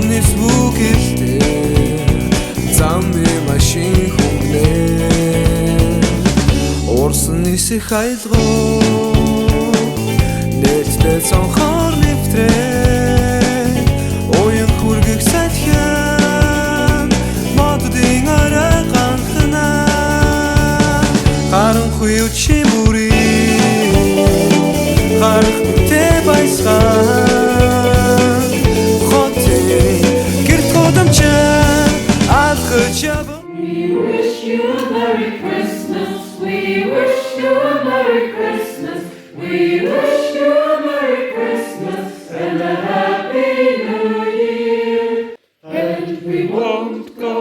Орсны сүгэлтэй замны машин хүнээ Орсны сэх айлгоо нээлттэй цонхоор нэвтрээ Уян хүргэх сайтхан моддын арай ганхнаа Харанхуй үчи бүрий харах тэ байсгаа Хотын гэрт годамча алхаж яваа We wish you a Merry Christmas. We wish you a Merry Christmas. We wish you a Merry Christmas and a Happy New Year. And we won't go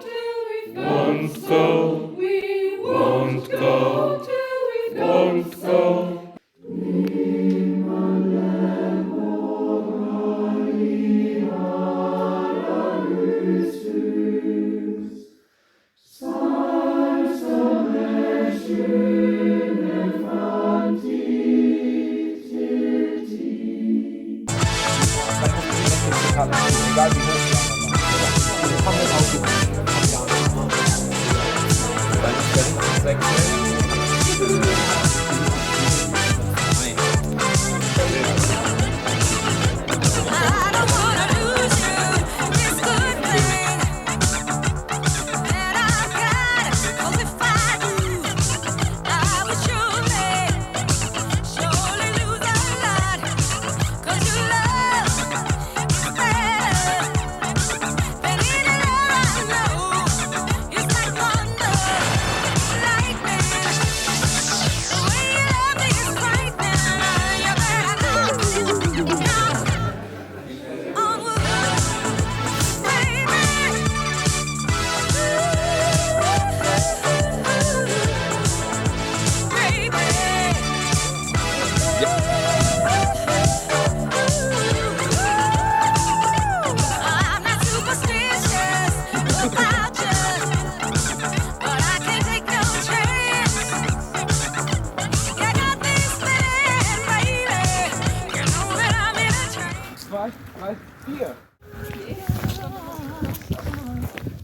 till we won't go. We won't go till we won't go. Egal wie hoch die anderen waren. Die kommen jetzt auch gut. Dann ist der richtige Wechsel.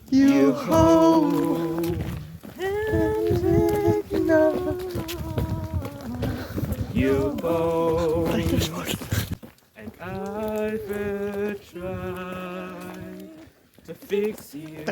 You hold you both and I will try to fix you.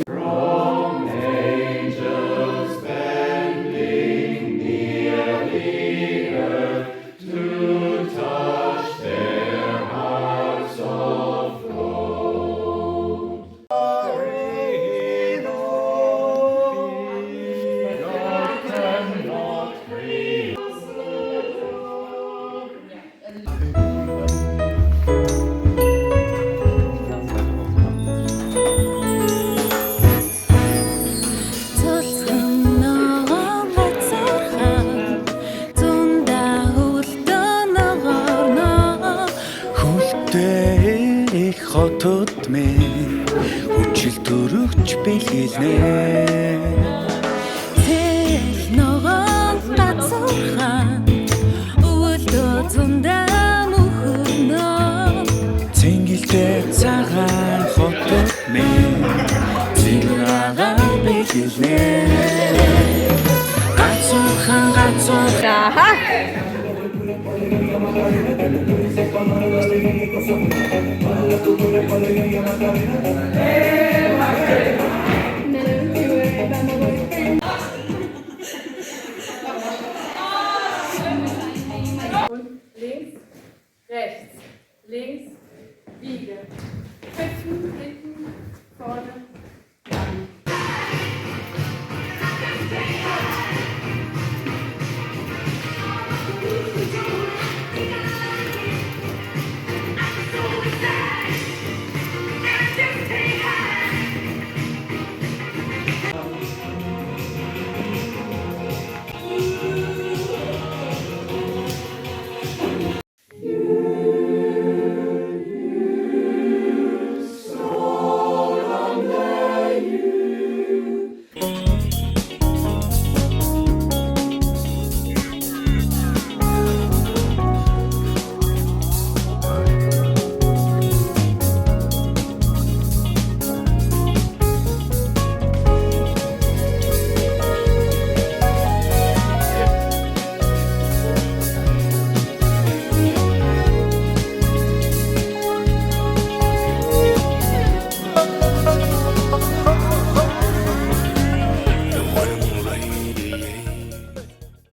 From angels bending near the earth to touch their hearts of gold. Cannot breathe. Хотод минь хүчил төрөгч бэлгэлнэ Тэл ногоон газархан өвөлдөө зундаа мөхөнөө Цэнгэлтэй Und links, rechts, links, biegen. Hüpfen, hinten.